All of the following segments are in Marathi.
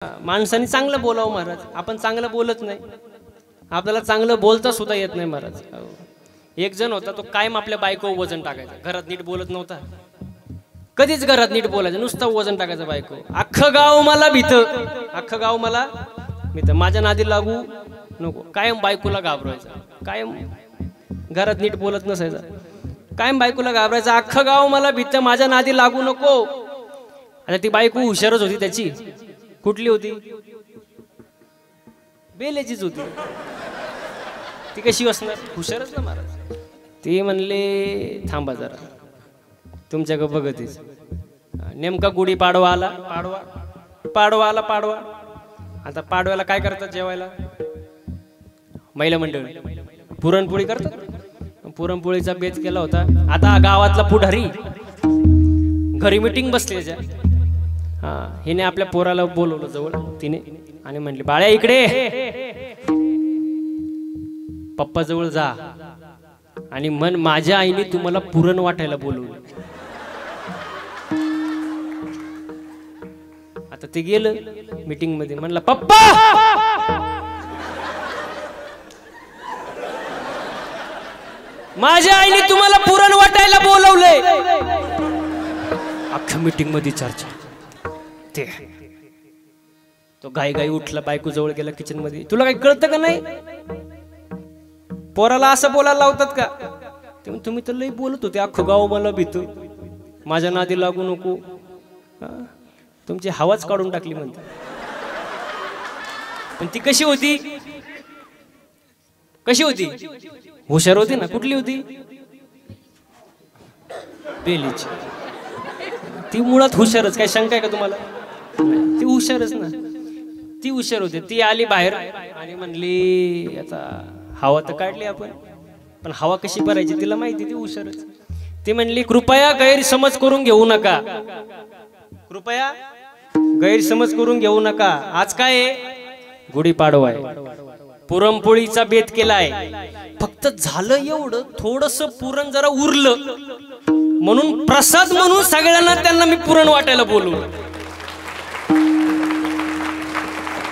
माणसाने चांगलं बोलावं महाराज. आपण चांगलं बोलत नाही, आपल्याला चांगलं बोलता सुद्धा येत नाही महाराज. एक जण होता, तो कायम आपल्या बायको वजन टाकायचा. घरात नीट बोलत नव्हता, कधीच घरात नीट बोलायचं, नुसतं वजन टाकायचं बायको. अख्खं गाव मला भीत, अख्खं गाव मला भीत, माझ्या नादी लागू नको. कायम बायकोला घाबरायचा, कायम घरात नीट बोलत नसायचा, कायम बायकोला घाबरायचा. अख्खं गाव मला भीत, माझ्या नादी लागू नको. आता ती बायको हुशारच होती त्याची. कुठली होती? बेलेचीच होती. ती कशी असणार? हुशारच ना महाराज. ती म्हणले थांबा जरा, तुमच्याकडे बघतेच. नेमका गुढी पाडवा आला, पाडवा आला. आता पाडव्याला काय करतात जेवायला? महिला मंडळ पुरणपोळी करतात. पुरणपोळीचा बेत केला होता. आता गावातला पुढारी घरी मिटिंग बसली त्याच्या. हिने आपल्या पोराला बोलवलं जवळ तिने आणि म्हणली, बाळ्या इकडे, पप्पा जवळ जा आणि म्हण माझ्या आईने तुम्हाला पुरण वाटायला बोलवलं. आता ते गेलं मीटिंग मध्ये, म्हणला पप्पा माझ्या आईने तुम्हाला पुरण वाटायला बोलवलंय. अख्ख्या मीटिंग मध्ये चर्चा. ते तो गाई उठला, बायको जवळ गेला किचन मध्ये. तुला काही कळतं का नाही? पोराला असं बोलायला लावतात का? तुम्ही तर लई बोलत होते, अख्खं गाव मला भीत, माझ्या नादी लागू नको. तुमची हवाच काढून टाकली म्हणते. पण ती कशी होती? कशी होती? हुशार होती ना. कुठली होती? बेलीची. ती मुळात हुशारच, काय शंका आहे का तुम्हाला? ती हुशारच ना, ती हुशार होती. ती आली बाहेर आणि म्हणली आता हवा तर काढली आपण, पण हवा कशी भरायची तिला माहिती, ती हुशारच. ती म्हणली कृपया गैरसमज करून घेऊ नका, कृपया गैरसमज करून घेऊ नका. आज काय आहे? गुढीपाडवा आहे, पुरणपोळीचा बेत केलाय. फक्त झालं एवढं, थोडस पुरण जरा उरलं म्हणून प्रसाद म्हणून सगळ्यांना त्यांना मी पुरण वाटायला बोलवलं.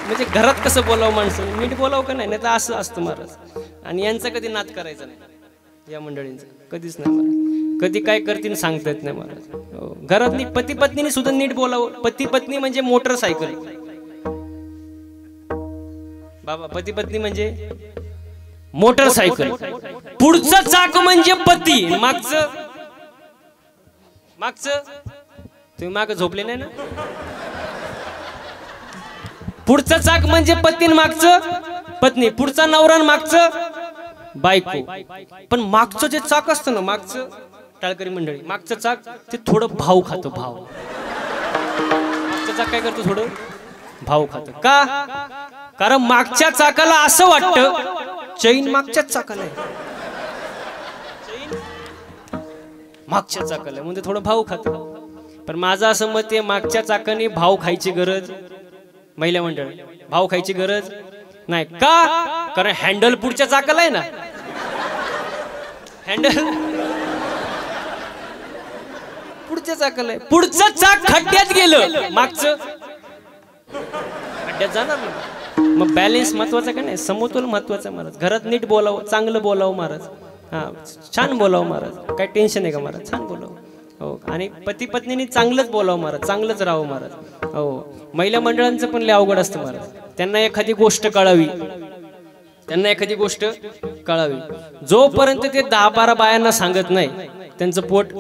म्हणजे घरात कसं बोलावं माणसाने, नीट बोलावं का नाही, तर असं असतं महाराज. आणि यांचा कधी नाद करायचा नाही, या मंडळींचा कधीच नाही महाराज. कधी काय करतील सांगता येत नाही महाराज. घरात नीट पती पत्नीने सुद्धा नीट बोलावं. पती पत्नी म्हणजे मोटरसायकल बाबा, पती पत्नी म्हणजे मोटरसायकल. पुढचं चाक म्हणजे पती, मागचं तुम्ही माग झोपले नाही ना. पुढचं चाक म्हणजे पती, मागचं पत्नी. पुढचा नवरा, मागचं बायको. पण मागचं जे चाक असतं ना, मागचं टाळकरी मंडळी, मागचं चाक ते थोडं भाव खातं. मागचं चाक काय करतो? थोडं भाव खातं. का? कारण मागच्या चाकाला असं वाटतं चैन मागच्याच चाकाला आहे, मागच्या चाकाला, म्हणजे थोडं भाव खातं. पण माझं असं मत आहे, मागच्या चाकाने भाव खायची गरज, महिला मंडळ भाव खायची गरज नाही. का? कारण हँडल पुढच्या चाकाला आहे ना. हँडल पुढच्या चाकाला आहे. पुढचं चाक खड्ड्यात गेलं, मागचं खड्ड्यात जाणार ना. मग बॅलेन्स महत्वाचा का नाही, समतोल महत्वाचा महाराज. घरात नीट बोलावं, चांगलं बोलावं महाराज. छान बोलावं महाराज. काय टेन्शन आहे का महाराज? छान बोलावं. हो. आणि पती पत्नीने चांगलंच बोलावं महाराज, चांगलंच राहावं महाराज. हो. महिला मंडळांचं पण लय अवघड असतं महाराज. त्यांना एखादी गोष्ट कळावी, जोपर्यंत ते 10-12 बायांना सांगत नाही, त्यांचं पोट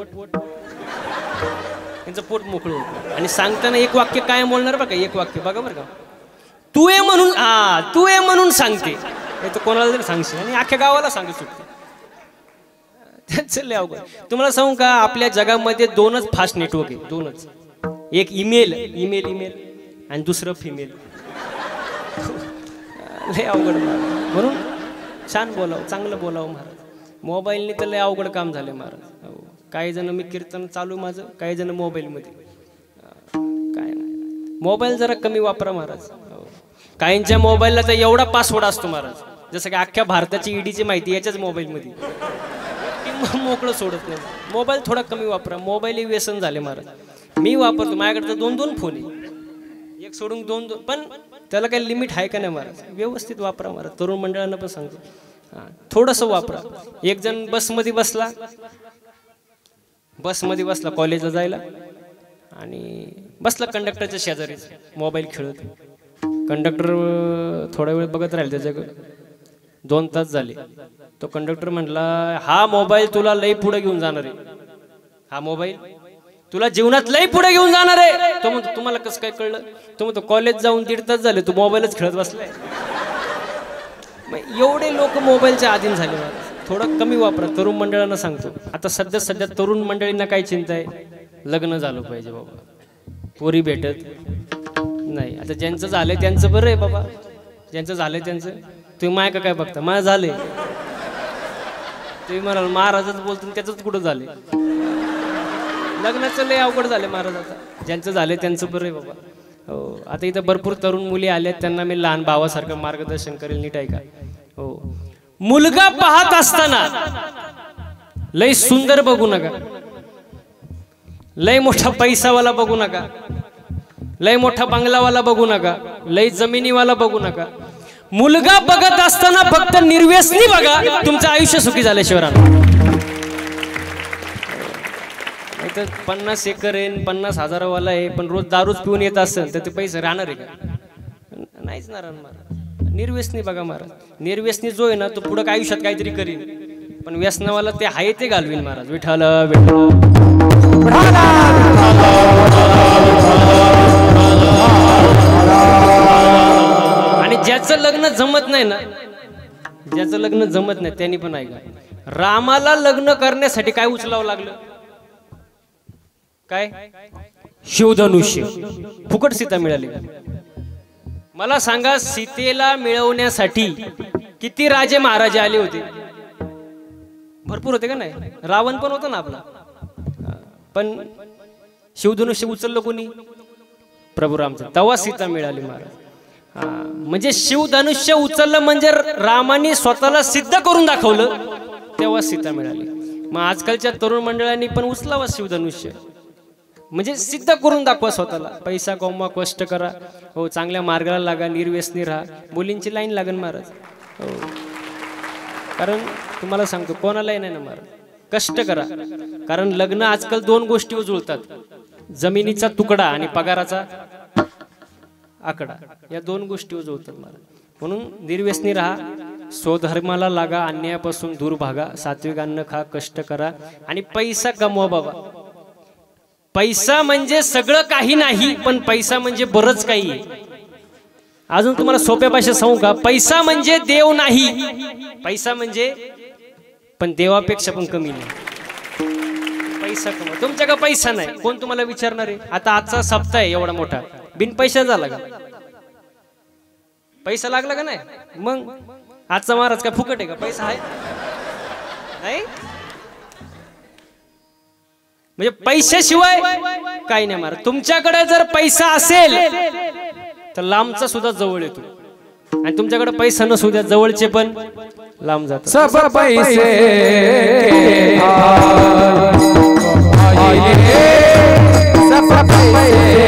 मोकळं होतं. आणि सांगताना एक वाक्य काय बोलणार बघा, एक वाक्य बघा बरं का. तू ये म्हणून सांगते, तर कोणाला तरी सांगशील आणि अख्ख्या गावाला सांगू शकते. लय अवघड. तुम्हाला सांगू का, आपल्या जगामध्ये 2च फास्ट नेटवर्क आहे, 2च. एक ईमेल आणि दुसरं फिमेल. लय अवघड. म्हणून छान बोलावं, चांगलं बोलावं महाराज. मोबाईलने तर लय अवघड काम झालं महाराज. काही जण, मी कीर्तन चालू माझं, काही जण मोबाईलमध्ये. काय मोबाईल जरा कमी वापरा महाराज. काहींच्या मोबाईलला तर एवढा पासवर्ड असतो महाराज, जसं की अख्ख्या भारताची ईडीची माहिती याच्याच मोबाईलमध्ये. मोकळं सोडत नाही. मोबाईल थोडा कमी वापरा. मोबाईल व्यसन झाले महाराज. मी वापरतो, माझ्याकडे तर 2-2 फोन आहे. एक सोडून दोन दोन, पण त्याला काही लिमिट आहे का नाही महाराज? व्यवस्थित वापरा महाराज. तरुण मंडळांना पण सांगतो थोडंसं वापरा. एक जण बसमध्ये बसला कॉलेजला जायला आणि बसला कंडक्टरच्या शेजारीच मोबाईल खेळत. कंडक्टर थोडा वेळ बघत राहील त्याच्याकडे. 2 तास झाले. तो कंडक्टर म्हटला, हा मोबाईल तुला लई पुढे घेऊन जाणार आहे, हा मोबाईल तुला जीवनात लई पुढे घेऊन जाणार आहे. तो म्हणतो तुम्हाला कसं काय कळलं? तो म्हणतो कॉलेज जाऊन 1.5 तास झाले, तू मोबाईलच खेळत बसलाय. एवढे लोक मोबाईलच्या अधीन झाले. थोडं कमी वापरा. तरुण मंडळांना सांगतो, आता सध्या तरुण मंडळींना काय चिंता आहे? लग्न झालं पाहिजे बाबा, पोरी भेटत नाही. आता ज्यांचं झालंय त्यांचं बरं आहे बाबा, ज्यांचं झालंय त्यांचं. तुम्ही माय का काय बघता? माझं झालंय. तुम्ही म्हणाल महाराजच बोलतो, त्याचंच कुठं झाले? लग्नाचं लय अवघड झालं महाराज. आता ज्यांचं झालंय त्यांचं बरं आहे बाबा. हो, आता इथं भरपूर तरुण मुली आल्या, त्यांना मी लहान भावासारखं मार्गदर्शन करेल. नीट आहे का? हो, मुलगा पाहत असताना लय सुंदर बघू नका, लय मोठा पैसावाला बघू नका, लय मोठा बंगलावाला बघू नका, लय जमिनीवाला बघू नका. मुलगा बघत असताना फक्त निर्व्यसनी बघा, तुमचं आयुष्य सुखी झाल्याशिवाय राहणार. 50 एकर आहे, 50 हजारावाला आहे, पण रोज दारूच पिऊन येत असेल तर ते पैसे राहणार आहे का? नाहीच ना राहणार. निर्व्यसनी बघा महाराज. निर्व्यसनी जो आहे ना, तो पुढे आयुष्यात काहीतरी करीन, पण व्यसनावाला ते आहे ते घालवीन महाराज. विठ्ठल आणि ज्याचं लग्न जमत नाही ना, ज्याचं लग्न जमत नाही त्यांनी पण ऐका, रामाला लग्न करण्यासाठी काय उचलावं लागलं? काय? शिवधनुष्य. फुकट सीता मिळाली. मला सांगा, सीतेला मिळवण्यासाठी किती राजे महाराजे आले होते? भरपूर होते का नाही? रावण पण होता ना आपला, पण शिवधनुष्य उचललं कोणी? प्रभू रामचंद्र. तेव्हा सीता मिळाली महाराज. म्हणजे शिवधनुष्य उचललं म्हणजे रामाने स्वतःला सिद्ध करून दाखवलं, तेव्हा सीता मिळाली. मग आजकालच्या तरुण मंडळांनी पण उचलावा शिवधनुष्य, म्हणजे सिद्ध करून दाखवा स्वतःला. पैसा कमवा, कष्ट करा. हो, चांगल्या मार्गाला लागा, निर्व्यसनी राहा. मुलींची लाईन लागेल महाराज. हो, कारण तुम्हाला सांगतो कोणालाही नाही ना महाराज. कष्ट करा, कारण लग्न आजकाल 2 गोष्टीवर जुळतात, जमिनीचा तुकडा आणि पगाराचा आकडा. या 2 गोष्टीवर जुळतात महाराज. म्हणून निर्व्यसनी राहा, स्वधर्माला लागा, अन्यायापासून दूर भागा, सात्विक अन्न खा, कष्ट करा आणि पैसा कमवा बाबा. पैसा म्हणजे सगळं काही नाही, पण पैसा म्हणजे बरंच काही आहे. अजून तुम्हाला सोप्या भाषेत सांगू का? पैसा म्हणजे देव नाही, पैसा म्हणजे पण देवापेक्षा पण कमी नाही. पैसा कमवा. तुमच्याकडे पैसा नाही, कोण तुम्हाला विचारणार आहे? आता आजचा सप्ताह आहे एवढा मोठा, बिन पैसा झाला का? पैसा लागला का नाही? मग आजचा महाराज काय फुकट आहे का? पैसा आहे नाही. म्हणजे पैशाशिवाय काही नाही महाराज. तुमच्याकडे जर पैसा असेल तर लांबचा सुद्धा जवळ येतो, आणि तुमच्याकडे पैसा नसू द्या, जवळचे पण लांब जातात. सब पैसे सब पैसे